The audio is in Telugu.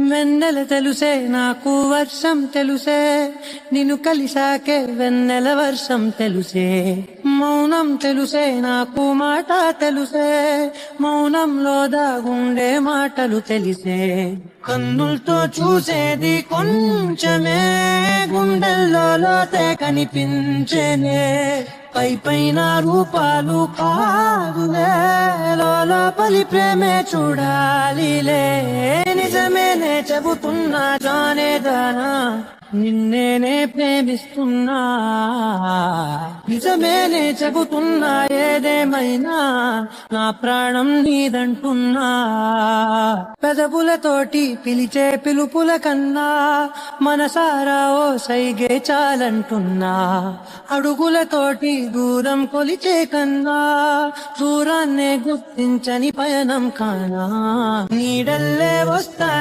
వెన్నెల తెలుసే నాకు వర్షం తెలుసే నిన్ను కలిసాకే వెన్నెల వర్షం తెలుసే మౌనం తెలుసే నాకు మాట తెలుసే మౌనంలో దాగుండే మాటలు తెలిసే కన్నులతో చూసేది కొంచెమే గుండెల్లో లోతే కనిపించేనే పై పైన రూపాలు కాదులే లోపలి ప్రేమే చూడాలిలే నిజమేనే చెబుతున్నా జానేదానా నిన్నేనే ప్రేమిస్తున్నా నిజమేనే చెబుతున్నా ఏదేమైనా నా ప్రాణం నీదంటున్నా పెదవులతోటి పిలిచే పిలుపుల కన్నా మనసారా ఓ సైగే చాలంటున్నా అడుగులతోటి దూరం కొలిచే కన్నా దూరాన్నే గుర్తించని పయనం కానా నీడల్లే వస్తా